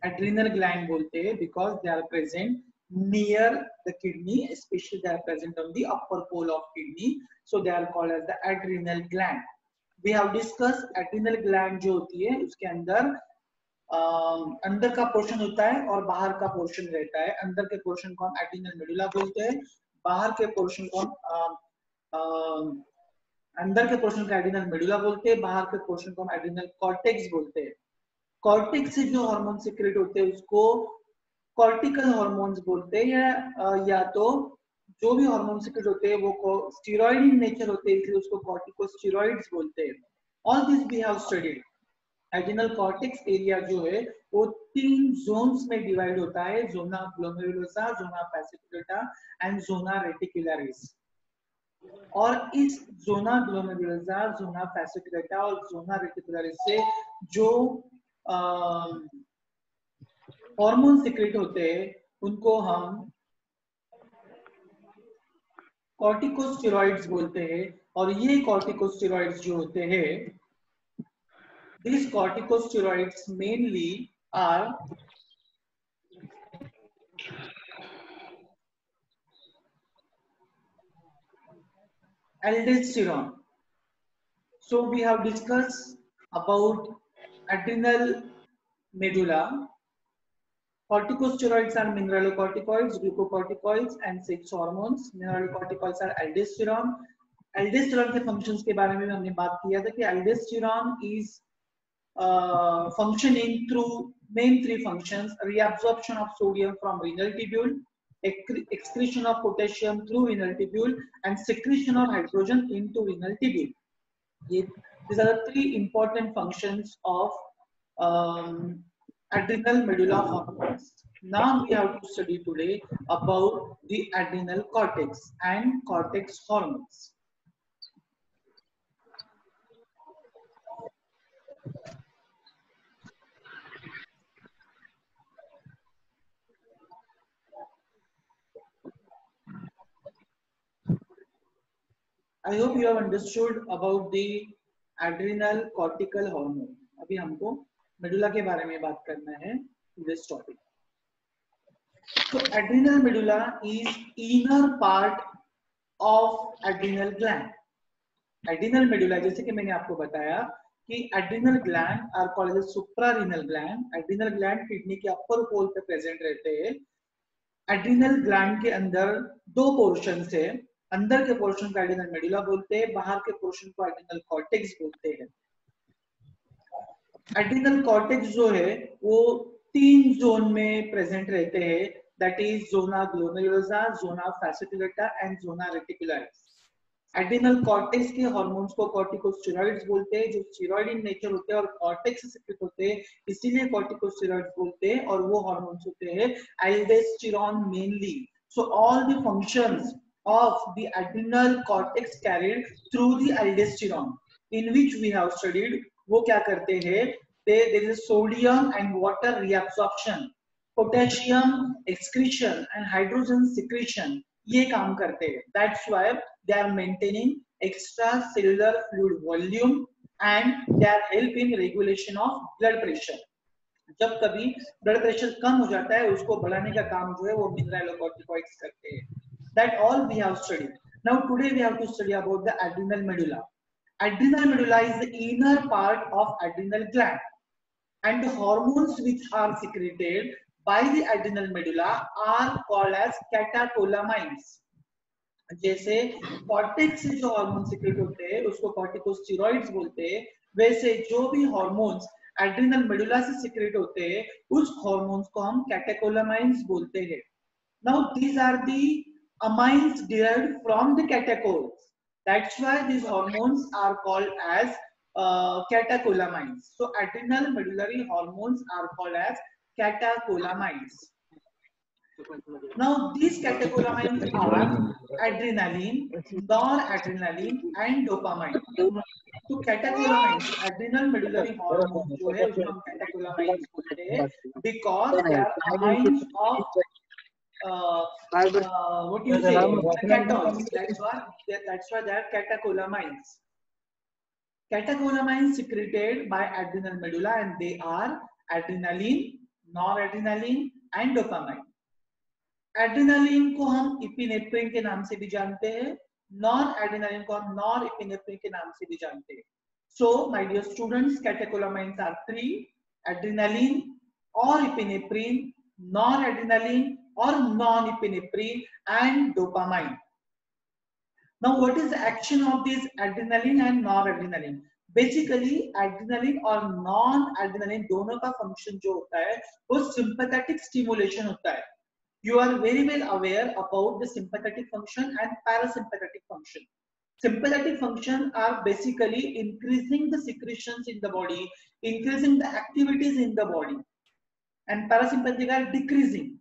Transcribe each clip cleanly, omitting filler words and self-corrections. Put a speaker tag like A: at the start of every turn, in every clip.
A: adrenal gland बोलते हैं because they are present near the kidney, especially they are present on the upper pole of kidney, so they are called as the adrenal gland. We have discussed adrenal gland जो होती है उसके अंदर अंदर का portion होता है और बाहर का पोर्शन रहता है। अंदर के पोर्शन को हम एड्रिनल मेडुला बोलते हैं, बाहर के पोर्शन को हम अंदर के पोर्शन को एड्रिनल मेडुला बोलते हैं, बाहर के पोर्शन को हम एड्रिनल कॉर्टेक्स बोलते हैं। कॉर्टेक्स से जो हार्मोन सिक्रेट होते हैं उसको कॉर्टिकल हार्मोन्स बोलते हैं, या तो जो भी हार्मोन सिक्रेट होते हैं वो स्टेरॉइड इन नेचर होते हैं, इसलिए उसको कॉर्टिकोस्टेरॉइड्स बोलते हैं। All this we have studied. Adrenal cortex area जो है वो 3 जोन्स में डिवाइड होता है, zona glomerulosa, zona fasciculata and zona reticularis. और इस जोना ग्लोमेरुलोसा, जोना फैसिकुलेटा और जोना रेटिकुलरिस से जो हार्मोन सिक्रेट होते हैं उनको हम कॉर्टिकोस्टेरॉइड्स बोलते हैं। और ये कॉर्टिकोस्टेरॉइड्स जो होते हैं, these corticosteroids mainly are aldosterone. So we have discussed about adrenal medulla. Corticosteroids are mineralocorticoids, glucocorticoids and sex hormones. Mineralocorticoids are aldosterone. Aldosterone के functions के बारे में हमने बात किया था कि aldosterone is functioning through main 3 functions: reabsorption of sodium from renal tubule, excretion of potassium through renal tubule, and secretion of hydrogen into renal tubule. These are the 3 important functions of adrenal medulla hormones. Now we have to study today about the adrenal cortex and cortex hormones. I hope you have understood about the adrenal cortical hormone. अभी हमको medulla के बारे में बात करना है this topic. So adrenal medulla is inner part of adrenal gland. Adrenal medulla, जैसे कि मैंने आपको बताया कि adrenal gland are called as suprarenal gland. Adrenal gland kidney के upper pole पे present रहते हैं। adrenal gland के अंदर 2 portions है। अंदर के पोर्शन को एड्रिनल मेडुला बोलते हैं, बाहर के पोर्शन को एड्रिनल कॉर्टेक्स बोलते हैं। एड्रिनल कॉर्टेक्स जो है वो 3 जोन में प्रेजेंट रहते हैं, that is zona glomerulosa, zona fasciculata and zona reticularis. Adrenal cortex के हार्मोन्स को कॉर्टिकोस्टेरॉइड्स बोलते हैं, जो स्टेरॉइड इन नेचर होते हैं और कॉर्टेक्स से सिक्रेट होते हैं, इसीलिए कॉर्टिकोस्टेरॉइड्स बोलते हैं। और वो हार्मोन्स होते हैं aldosterone mainly. So all the functions of the adrenal cortex carried through the aldosterone, in which we have studied वो क्या करते हैं, there is sodium and water reabsorption, potassium excretion and hydrogen secretion, ये काम करते हैं। That's why they are maintaining extracellular fluid volume and they are help in regulation of blood pressure. जब कभी ब्लड प्रेशर कम हो जाता है उसको बढ़ाने का काम जो है वो मिनरलोकॉर्टिकॉइड्स करते हैं। That all we have studied. Now today we have to study about the adrenal medulla. Adrenal medulla is the inner part of adrenal gland, and the hormones which are secreted by the adrenal medulla are called as catecholamines. जैसे cortex से जो hormone secrete होते हैं उसको corticosteroids बोलते हैं, वैसे जो भी हार्मोन्स एड्रिनल मेडुला से सिक्रेट होते हैं उस हार्मोन्स को हम कैटेकोलामाइंस बोलते हैं। Now these are the amines derived from the catechols. That's why these hormones are called as catecholamines. So adrenal medullary hormones are called as catecholamines. Now these catecholamines are adrenaline, noradrenaline and dopamine. तो catecholamines, adrenal medullary hormone जो है उसको हम catecholamines बोलते हैं because they are amines of what you say, ketones. That's why they are catecholamines. Catecholamines secreted by adrenal medulla, and they are adrenaline, noradrenaline and dopamine. Adrenaline को हम epinephrine के नाम से भी जानते हैं, नॉरएड्रेनालिन को हम नॉरएपिनेफ्रिन के नाम से भी जानते हैं। So, my dear students, catecholamines are three: adrenaline or epinephrine, noradrenaline or non-epinephrine, and dopamine. Now, what is the action of this adrenaline and noradrenaline? Basically, adrenaline और non-adrenaline दोनों का function जो होता है वो sympathetic stimulation होता है. You are very well aware about the sympathetic function and parasympathetic function. Sympathetic function are basically increasing the secretions in the body, increasing the activities in the body, and parasympathetic are decreasing.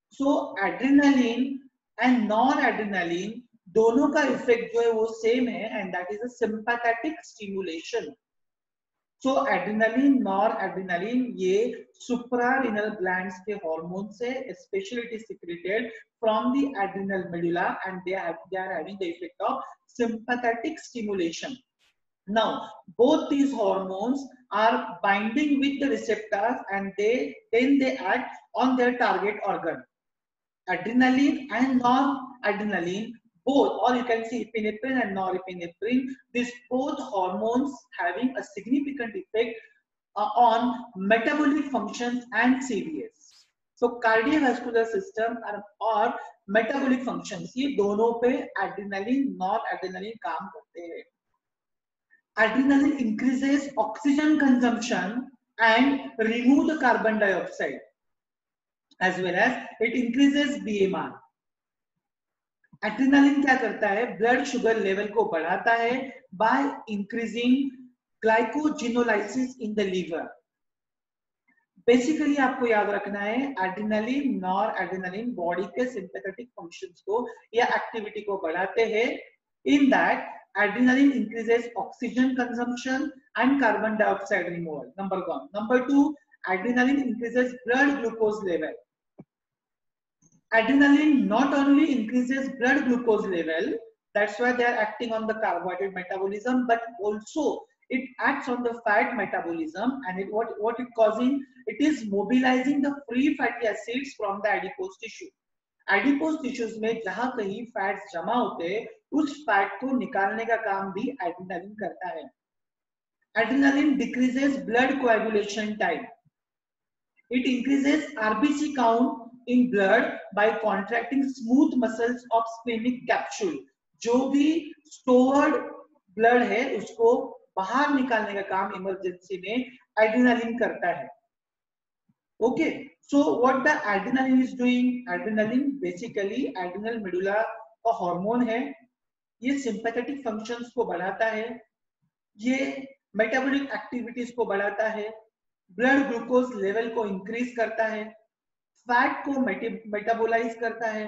A: So adrenaline and non-adrenaline दोनों का effect जो है वो same है, and that is a sympathetic stimulation. So adrenaline, noradrenaline ये suprarenal glands के hormones से, especially it is secreted from the adrenal medulla, and they are having the effect of sympathetic stimulation. Now both these hormones are binding with the receptors, and then they act on their target organ. Adrenaline and noradrenaline both, or you can see epinephrine and norepinephrine, these both hormones having a significant effect on metabolic functions and CVS. So cardiovascular system और metabolic functions ये दोनों पे adrenaline, noradrenaline काम करते हैं. Adrenaline increases oxygen consumption and remove the carbon dioxide, as well as it increases BMR. Adrenaline क्या करता है? ब्लड शुगर लेवल को बढ़ाता है by increasing glycogenolysis in the liver. Basically आपको याद रखना है एड्रेनालिन, नॉरएड्रेनालिन बॉडी के सिंपैथेटिक फंक्शंस को या एक्टिविटी को बढ़ाते हैं. In that adrenaline increases oxygen consumption and carbon dioxide removal, number 1. Number 2, adrenaline increases blood glucose level. Adrenaline not only increases blood glucose level, that's why they are acting on the carbohydrate metabolism, but also it acts on the fat metabolism, and what it causing? It is mobilizing the free fatty acids from the adipose tissue. Adipose tissues में जहाँ कहीं fats जमा होते हैं, उस fat को निकालने का काम भी adrenaline करता है. Adrenaline decreases blood coagulation time. It increases RBC count in blood by contracting smooth muscles of splenic capsule. जो भी stored blood है उसको बाहर निकालने का काम इमरजेंसी में एड्रेनालिन करता है. Okay, so what the adrenaline is doing? Adrenaline basically adrenal medulla का हार्मोन है. ये sympathetic functions को बढ़ाता है, ये metabolic activities को बढ़ाता है, ब्लड ग्लूकोज लेवल को इंक्रीज करता है, फैट को मेटाबोलाइज करता है.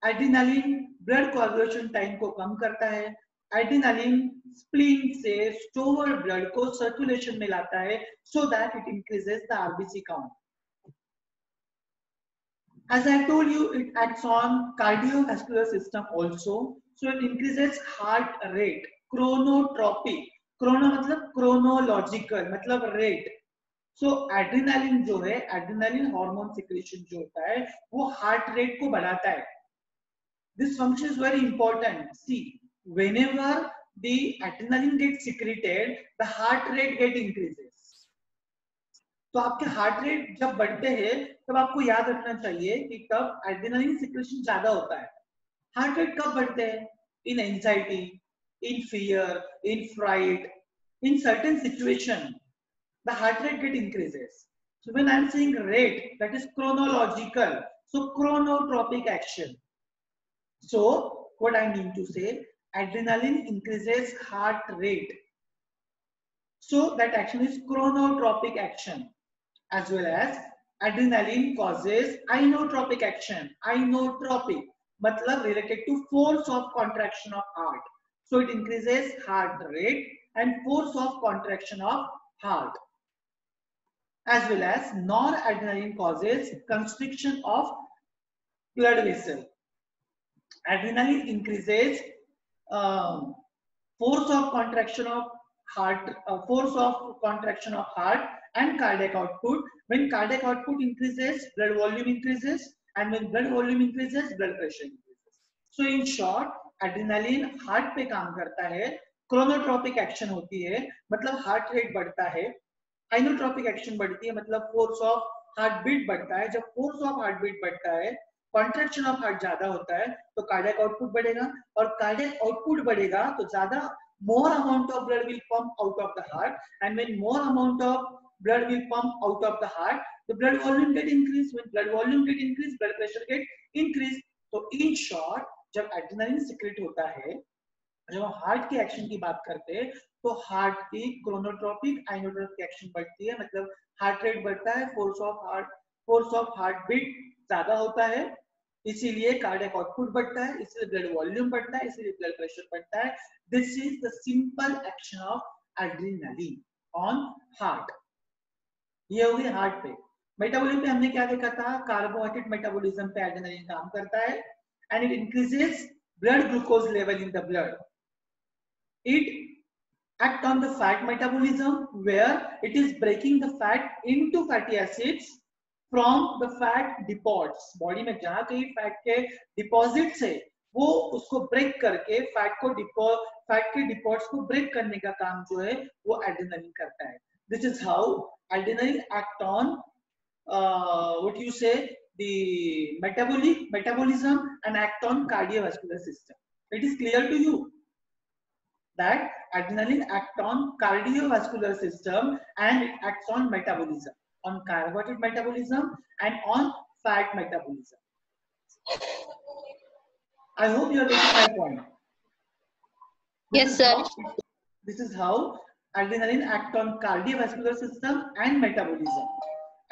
A: एड्रेनालिन ब्लड कोआगुलेशन टाइम को कम करता है. एड्रेनालिन स्प्लीन से स्टोर्ड ब्लड को सर्कुलेशन में लाता है, so that it increases the RBC count. As I told you, it acts on cardiovascular system also, so it increases heart rate, chronotropic. chrono मतलब chronological मतलब rate. So एड्रेनालिन जो है, adrenaline hormone secretion जो होता है वो heart rate को बढ़ाता है. This function is very important. See, whenever the adrenaline gets secreted, the heart rate get increases. तो आपके हार्ट रेट जब बढ़ते हैं तब आपको याद रखना चाहिए कि तब एड्रेनालिन सिक्रेशन ज्यादा होता है. हार्ट रेट कब बढ़ते हैं? In anxiety, in fear, in fright, in certain situation the heart rate get increases. So when I am saying rate, that is chronological, so chronotropic action. So what I mean to say, adrenaline increases heart rate, so that action is chronotropic action. As well as adrenaline causes inotropic action. Inotropic matlab related to force of contraction of heart, so it increases heart rate and force of contraction of heart. As well as noradrenaline causes constriction of blood vessel. Adrenaline increases force of contraction of heart and cardiac output, When cardiac output increases, blood volume increases, and when blood volume increases, blood pressure increases. So in short, adrenaline heart पे काम करता है, chronotropic action होती है, मतलब heart rate बढ़ता है, inotropic action बढ़ती है, मतलब फोर्स ऑफ हार्ट बीट बढ़ता है. जब फोर्स ऑफ हार्ट बीट बढ़ता है, कॉन्ट्रैक्शन ऑफ हार्ट ज्यादा होता है, तो कार्डियक आउटपुट बढ़ेगा, और कार्डियक आउटपुट बढ़ेगा तो ज्यादा more amount of blood will pump out of the heart, and when more amount of blood will pump out of the heart, the blood volume get increased. When blood volume get increased, blood pressure get increased. So in short, जब adrenaline secrete होता है, जब हम heart के action की बात करते हैं, तो हार्ट की क्रोनोट्रोपिक आइनोट्रोपिक एक्शन बढ़ती है, मतलब हार्ट रेट बढ़ता है, फोर्स ऑफ हार्ट बीट ज्यादा होता है, इसीलिए कार्डियक आउटपुट बढ़ता है, इसलिए ब्लड वॉल्यूम बढ़ता है, इसलिए ब्लड प्रेशर बढ़ता है. This is the simple action of adrenaline on heart. ये हो गई हार्ट पे. मेटाबॉलिज्म पे हमने क्या देखा था? कार्बोहाइड्रेट मेटाबॉलिज्म पे एड्रेनालिन काम करता है, and it increases blood glucose level in the blood. It act on the fat metabolism, where it is breaking the fat into fatty acids from the fat depots. Body में जहां कहीं fat के deposits है, वो उसको break करके fat के डिपॉट्स को ब्रेक करने का काम जो है वो एड्रेनालिन करता है. This is how adrenaline act on what you से the metabolism and act on cardiovascular system. It is clear to you that adrenaline act on cardiovascular system and it acts on metabolism, on carbohydrate metabolism and on fat metabolism. I hope you are getting my point.
B: Yes, sir.
A: This is how adrenaline act on cardiovascular system and metabolism.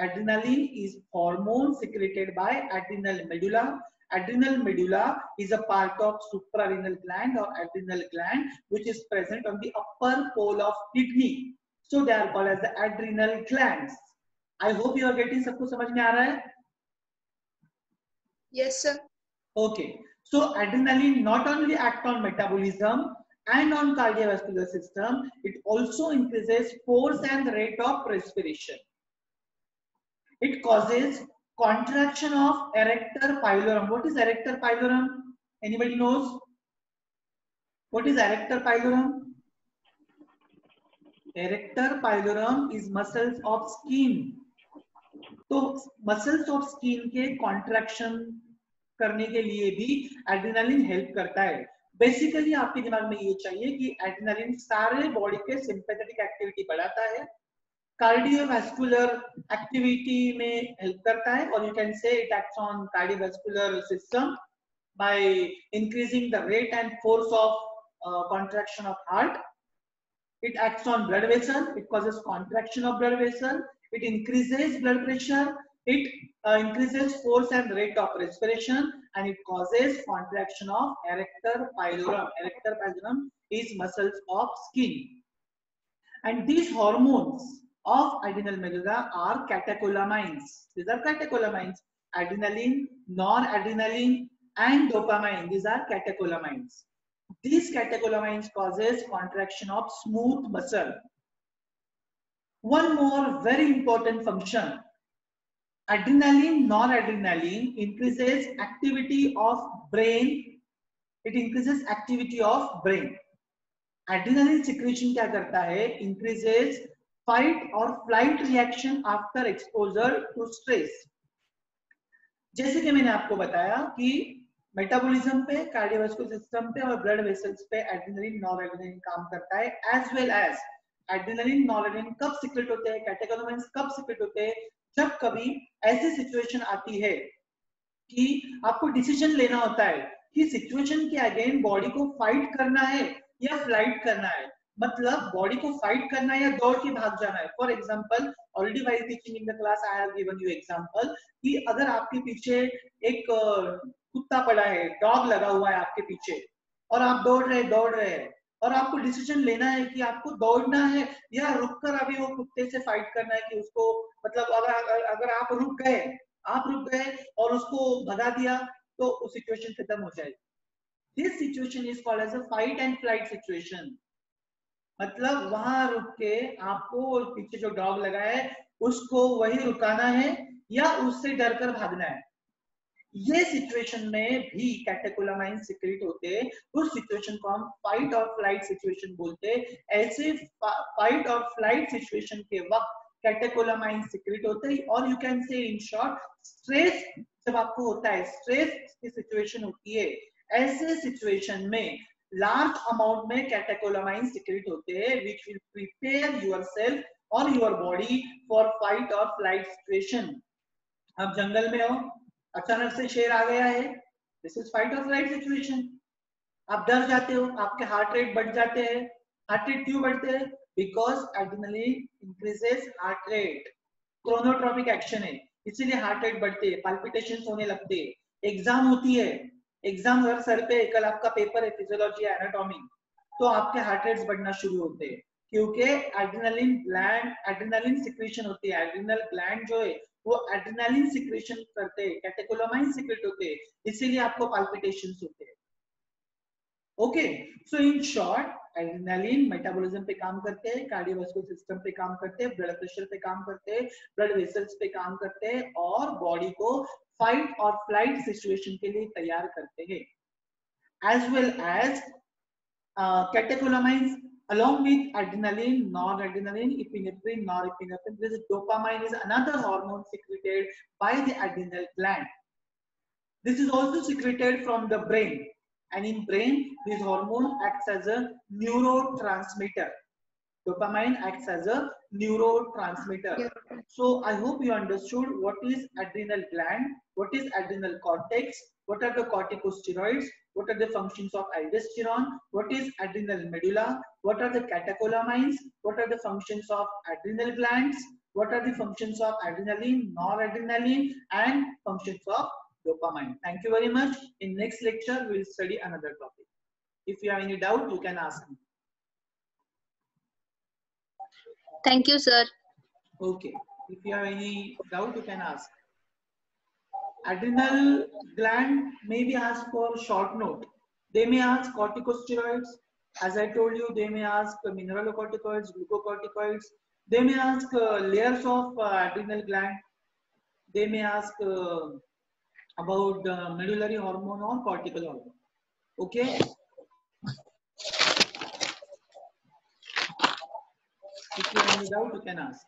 A: Adrenaline is hormone secreted by adrenal medulla. Adrenal medulla is a part of suprarenal gland or adrenal gland which is present on the upper pole of kidney. So they are called as the adrenal glands. I hope you are getting. सबको समझ में आ रहा है?
B: Yes, sir.
A: Okay. So adrenaline not only act on metabolism and on cardiovascular system, it also increases force and rate of respiration. It causes contraction of erector pylorem. What is erector pylorem? Anybody knows? What is erector pylorem? Erector pylorem is muscles of skin. तो muscles of skin के contraction करने के लिए भी adrenaline help करता है. Basically आपके दिमाग में ये चाहिए कि एड्रेनालिन सारे बॉडी के सिंपैथेटिक एक्टिविटी बढ़ाता है, कार्डियोवास्कुलर एक्टिविटी में हेल्प करता है, और you can say it acts on cardiovascular system by increasing the rate and force of contraction of heart. It acts on blood vessel. It causes contraction of blood vessel. It increases blood pressure. It increases force and rate of respiration, and it causes contraction of erector pylorem. Erector pylorem is muscles of skin. And these hormones of adrenal medulla are catecholamines. These are catecholamines. Adrenaline, noradrenaline, and dopamine. These are catecholamines. These catecholamines causes contraction of smooth muscle. One more very important function. Adrenaline, noradrenaline increases activity of brain. It increases activity of brain. Adrenaline secretion क्या करता है? Increases fight or flight reaction after exposure to stress. जैसे कि मैंने आपको बताया कि metabolism पे, कार्डियोवास्कुलर सिस्टम पे और ब्लड वेसल्स पे एड्रेनालिन, नॉरएड्रेनालिन काम करता है, as well as adrenaline, noradrenaline कब सिक्रेट होते हैं, कैटेकोलामाइन्स कब सिक्रेट होते हैं? जब कभी ऐसी सिचुएशन आती है कि आपको डिसीजन लेना होता है कि सिचुएशन के अगेंस्ट बॉडी को फाइट करना है या फ्लाइट करना है, मतलब बॉडी को फाइट करना है या दौड़ के भाग जाना है. For example, already while teaching in the class I have given you example कि अगर आपके पीछे एक कुत्ता पड़ा है, डॉग लगा हुआ है आपके पीछे, और आप दौड़ रहे हैं और आपको डिसीजन लेना है कि आपको दौड़ना है या रुककर अभी वो कुत्ते से फाइट करना है, कि उसको मतलब अगर आप रुक गए और उसको भगा दिया तो उस सिचुएशन खत्म हो जाएगी. This situation is called as a fight and flight situation. मतलब वहां रुक के आपको पीछे जो डॉग लगा है उसको वही रुकाना है या उससे डरकर भागना है। ये सिचुएशन में भी कैटेकोलामाइन सिक्रेट होते हैं। उस सिचुएशन को हम फाइट और फ्लाइट सिचुएशन बोलते हैं। ऐसे फाइट और फ्लाइट सिचुएशन के वक्त कैटेकोलामाइन सिक्रेट होते हैं। और you can say in short, stress जब आपको होता है, स्ट्रेस की सिचुएशन होती है, ऐसे सिचुएशन में लार्ज अमाउंट में कैटेकोलामाइन सिक्रेट होते हैं, विच विल प्रिपेयर योरसेल्फ और योर बॉडी फॉर फाइट और फ्लाइट सिचुएशन। आप जंगल में हो, अचानक से शेर आ गया है, दिस इज फाइट और फ्लाइट सिचुएशन। आप डर जाते हो, आपके हार्ट रेट बढ़ जाते हैं। हार्ट रेट क्यों बढ़ते हैं? Because adrenaline increases heart rate, chronotropic action है, इसीलिए हार्ट रेट बढ़ते हैं, पाल्पिटेशंस होने लगते हैं। एग्जाम होती है, एग्जाम अगर सर पे, कल आपका पेपर है फिजियोलॉजी एनाटॉमी, तो आपके हार्ट रेट्स बढ़ना शुरू होते हैं, क्योंकि एड्रेनलिन ग्लैंड, एड्रेनलिन सिक्रीशन होती है, एड्रेनल ग्लैंड जो है वो एड्रेनलिन सिक्रीशन करते हैं, कैटेकोलामाइन सिक्रेट होते हैं, इसीलिए आपको पाल्पिटेशंस होते हैं। Okay, so in short adrenaline metabolism पे काम करते हैं, कार्डियोवास्कुलर सिस्टम पे काम करते हैं, ब्लड प्रेशर पे काम करते हैं, ब्लड वेसल्स पे काम करते हैं और बॉडी को फाइट और फ्लाइट सिचुएशन के लिए तैयार करते हैं। As well as catecholamines along with adrenaline, noradrenaline, epinephrine, norepinephrine. This dopamine is another hormone secreted by the adrenal gland. This is also secreted from the brain, and in brain this hormone acts as a neurotransmitter. Dopamine acts as a neurotransmitter. So I hope you understood what is adrenal gland, what is adrenal cortex, what are the corticosteroids, what are the functions of aldosterone, what is adrenal medulla, what are the catecholamines, what are the functions of adrenal glands, what are the functions of adrenaline, noradrenaline, and functions of dopamine. Thank you very much. In next lecture, we will study another topic. If you have any doubt, you can ask me.
B: Thank you, sir.
A: Okay. If you have any doubt, you can ask. Adrenal gland may be asked for short note. They may ask corticosteroids. As I told you, they may ask mineralocorticoids, glucocorticoids. They may ask layers of adrenal gland. They may ask about medullary hormone or cortical hormone. Okay. If you have any doubt, you can ask.